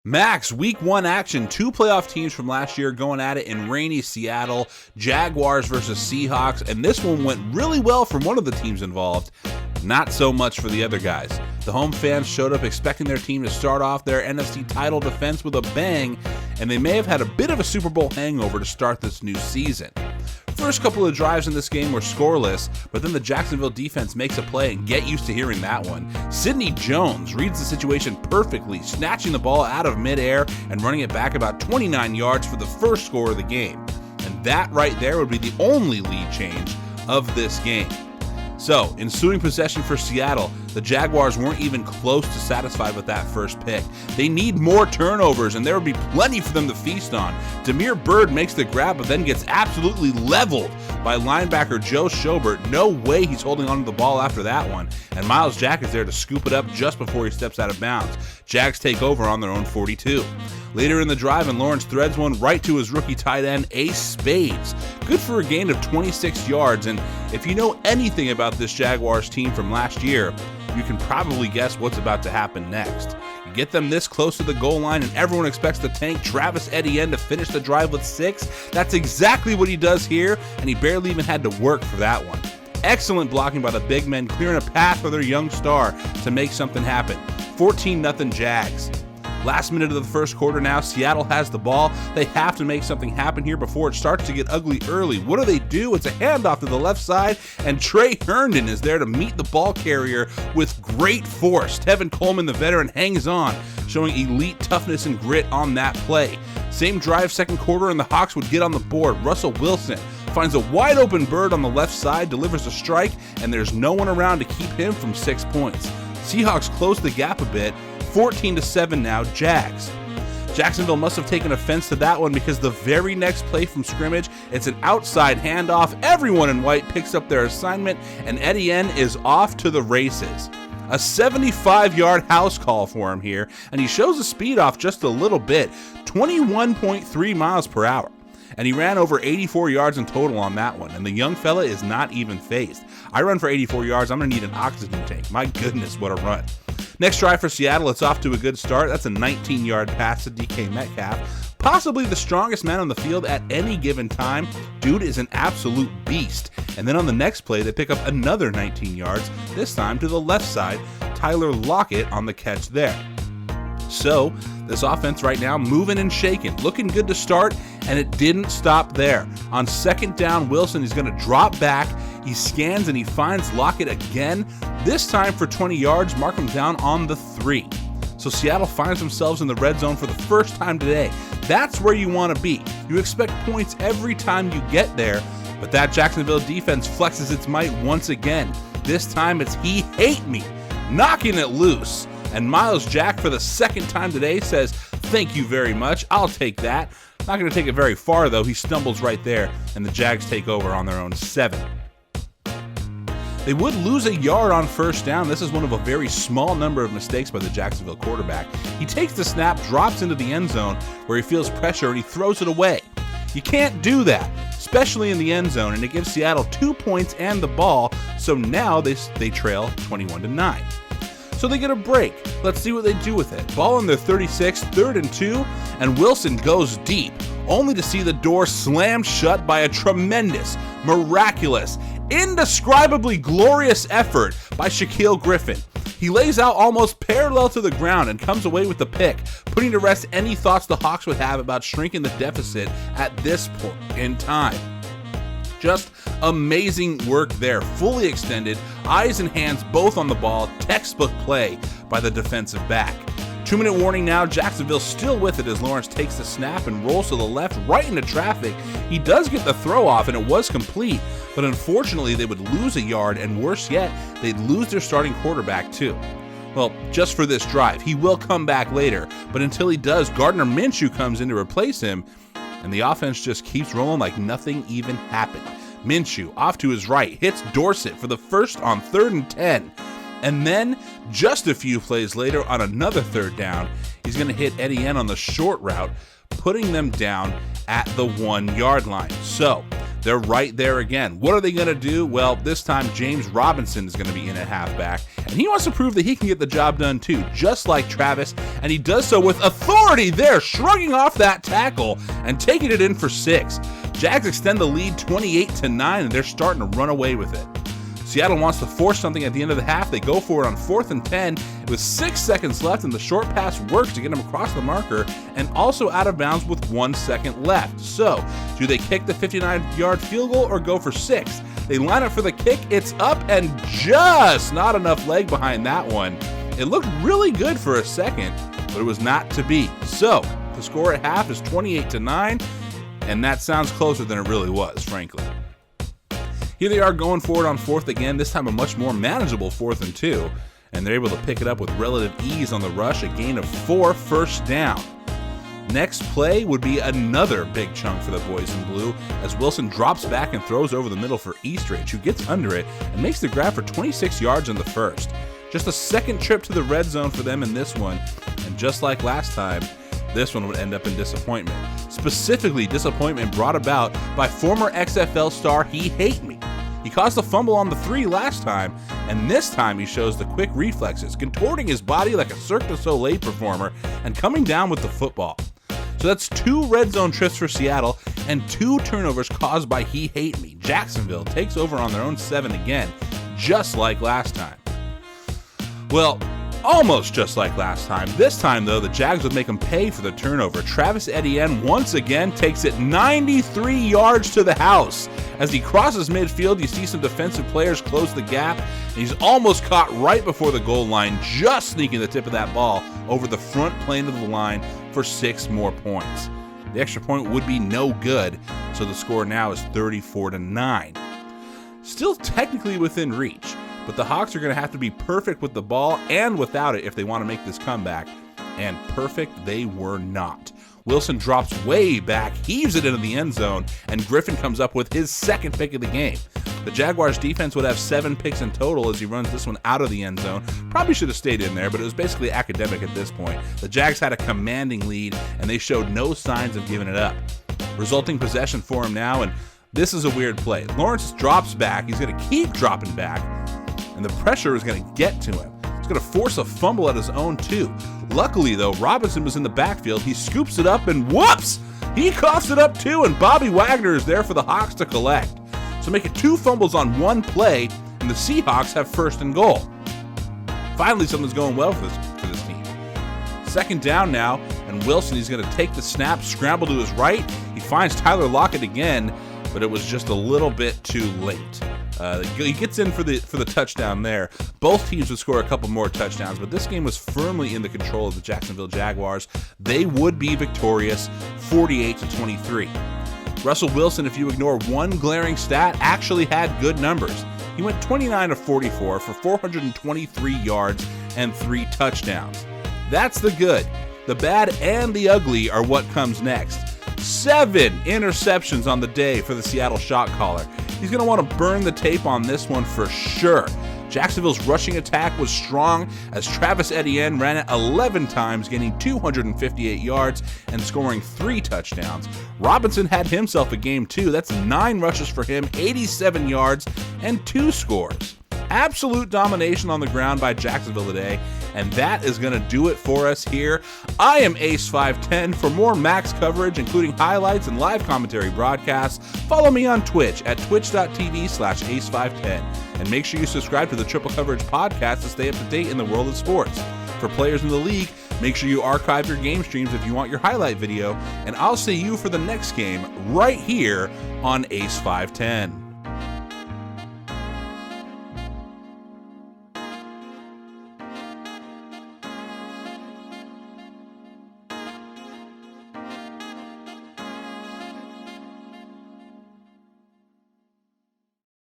Max, week one action. Two playoff teams from last year going at it in rainy Seattle. Jaguars versus Seahawks. And this one went really well for one of the teams involved. Not so much for the other guys. The home fans showed up expecting their team to start off their NFC title defense with a bang, and they may have had a bit of a Super Bowl hangover to start this new season. First couple of drives in this game were scoreless, but then the Jacksonville defense makes a play, and get used to hearing that one. Sidney Jones reads the situation perfectly, snatching the ball out of midair and running it back about 29 yards for the first score of the game. And that right there would be the only lead change of this game. So, ensuing possession for Seattle, the Jaguars weren't even close to satisfied with that first pick. They need more turnovers, and there would be plenty for them to feast on. Damiere Byrd makes the grab, but then gets absolutely leveled by linebacker Joe Schobert. No way he's holding onto the ball after that one, and Myles Jack is there to scoop it up just before he steps out of bounds. Jags take over on their own 42. Later in the drive, and Lawrence threads one right to his rookie tight end, Ace Spades. Good for a gain of 26 yards, and if you know anything about this Jaguars team from last year, you can probably guess what's about to happen next. You get them this close to the goal line, and everyone expects the tank Travis Etienne to finish the drive with 6. That's exactly what he does here, and he barely even had to work for that one. Excellent blocking by the big men, clearing a path for their young star to make something happen. 14-0 Jags. Last minute of the first quarter now, Seattle has the ball. They have to make something happen here before it starts to get ugly early. What do? It's a handoff to the left side, and Trey Herndon is there to meet the ball carrier with great force. Tevin Coleman, the veteran, hangs on, showing elite toughness and grit on that play. Same drive, second quarter, and the Hawks would get on the board. Russell Wilson finds a wide open Bird on the left side, delivers a strike, and there's no one around to keep him from 6 points. Seahawks close the gap a bit, 14-7 now, Jags. Jacksonville must have taken offense to that one because the very next play from scrimmage, it's an outside handoff. Everyone in white picks up their assignment, and Etienne is off to the races. A 75-yard house call for him here, and he shows the speed off just a little bit, 21.3 miles per hour. And he ran over 84 yards in total on that one, and the young fella is not even phased. I run for 84 yards, I'm going to need an oxygen tank. My goodness, what a run. Next drive for Seattle, it's off to a good start. That's a 19-yard pass to DK Metcalf. Possibly the strongest man on the field at any given time. Dude is an absolute beast. And then on the next play, they pick up another 19 yards, this time to the left side. Tyler Lockett on the catch there. So, this offense right now moving and shaking, looking good to start, and it didn't stop there. On second down, Wilson is going to drop back. He scans and he finds Lockett again, this time for 20 yards, mark him down on the 3. So Seattle finds themselves in the red zone for the first time today. That's where you want to be. You expect points every time you get there, but that Jacksonville defense flexes its might once again. This time it's he hate me, knocking it loose. And Myles Jack, for the second time today, says, "Thank you very much, I'll take that." Not going to take it very far, though. He stumbles right there, and the Jags take over on their own 7. They would lose a yard on first down. This is one of a very small number of mistakes by the Jacksonville quarterback. He takes the snap, drops into the end zone, where he feels pressure, and he throws it away. You can't do that, especially in the end zone, and it gives Seattle 2 points and the ball, so now they trail 21-9. So they get a break. Let's see what they do with it. Ball on their 36, 3rd and 2, and Wilson goes deep, only to see the door slammed shut by a tremendous, miraculous, indescribably glorious effort by Shaquille Griffin. He lays out almost parallel to the ground and comes away with the pick, putting to rest any thoughts the Hawks would have about shrinking the deficit at this point in time. Just amazing work there, fully extended, eyes and hands both on the ball, textbook play by the defensive back. 2-minute warning now, Jacksonville still with it as Lawrence takes the snap and rolls to the left right into traffic. He does get the throw off and it was complete, but unfortunately they would lose a yard, and worse yet, they'd lose their starting quarterback too. Well, just for this drive. He will come back later, but until he does, Gardner Minshew comes in to replace him, and the offense just keeps rolling like nothing even happened. Minshew off to his right, hits Dorsett for the first on 3rd and 10. And then, just a few plays later on another 3rd down, he's going to hit Etienne on the short route, putting them down at the 1-yard line. So, they're right there again. What are they going to do? Well, this time James Robinson is going to be in at halfback, and he wants to prove that he can get the job done too, just like Travis, and he does so with authority there, shrugging off that tackle and taking it in for 6. Jags extend the lead 28-9, and they're starting to run away with it. Seattle wants to force something at the end of the half. They go for it on 4th and 10 with 6 seconds left, and the short pass works to get him across the marker and also out of bounds with 1 second left. So, do they kick the 59-yard field goal or go for 6? They line up for the kick. It's up and just not enough leg behind that one. It looked really good for a second, but it was not to be. So, the score at half is 28-9, and that sounds closer than it really was, frankly. Here they are going for it on 4th again, this time a much more manageable 4th and 2, and they're able to pick it up with relative ease on the rush, a gain of 4 first down. Next play would be another big chunk for the boys in blue as Wilson drops back and throws over the middle for Eastridge, who gets under it and makes the grab for 26 yards on the first. Just a second trip to the red zone for them in this one, and just like last time, this one would end up in disappointment. Specifically, disappointment brought about by former XFL star He Hate Me. He caused a fumble on the 3 last time, and this time he shows the quick reflexes, contorting his body like a Cirque du Soleil performer and coming down with the football. So that's 2 red zone trips for Seattle and 2 turnovers caused by He Hate Me. Jacksonville takes over on their own 7 again, just like last time. Well, almost just like last time. This time, though, the Jags would make him pay for the turnover. Travis Etienne once again takes it 93 yards to the house. As he crosses midfield, you see some defensive players close the gap, and he's almost caught right before the goal line, just sneaking the tip of that ball over the front plane of the line for 6 more points. The extra point would be no good, so the score now is 34-9. Still technically within reach, but the Hawks are going to have to be perfect with the ball and without it if they want to make this comeback, and perfect they were not. Wilson drops way back, heaves it into the end zone, and Griffin comes up with his second pick of the game. The Jaguars defense would have 7 picks in total as he runs this one out of the end zone. Probably should have stayed in there, but it was basically academic at this point. The Jags had a commanding lead, and they showed no signs of giving it up. Resulting possession for him now, and this is a weird play. Lawrence drops back, he's going to keep dropping back, and the pressure is going to get to him. He's going to force a fumble at his own too. Luckily though, Robinson was in the backfield. He scoops it up and whoops! He coughs it up too, and Bobby Wagner is there for the Hawks to collect. So make it 2 fumbles on 1 play, and the Seahawks have 1st and goal. Finally, something's going well for this team. 2nd down now, and Wilson, he's going to take the snap, scramble to his right. He finds Tyler Lockett again, but it was just a little bit too late. He gets in for the touchdown there. Both teams would score a couple more touchdowns, but this game was firmly in the control of the Jacksonville Jaguars. They would be victorious 48-23. Russell Wilson, if you ignore one glaring stat, actually had good numbers. He went 29 of 44 for 423 yards and 3 touchdowns. That's the good. The bad and the ugly are what comes next. 7 interceptions on the day for the Seattle shot caller. He's going to want to burn the tape on this one for sure. Jacksonville's rushing attack was strong as Travis Etienne ran it 11 times, gaining 258 yards and scoring 3 touchdowns. Robinson had himself a game too. That's 9 rushes for him, 87 yards, and 2 scores. Absolute domination on the ground by Jacksonville today, and that is going to do it for us here. I am Ace510. For more Max coverage, including highlights and live commentary broadcasts, follow me on Twitch at twitch.tv/Ace510. And make sure you subscribe to the Triple Coverage podcast to stay up to date in the world of sports. For players in the league, make sure you archive your game streams if you want your highlight video, and I'll see you for the next game right here on Ace510.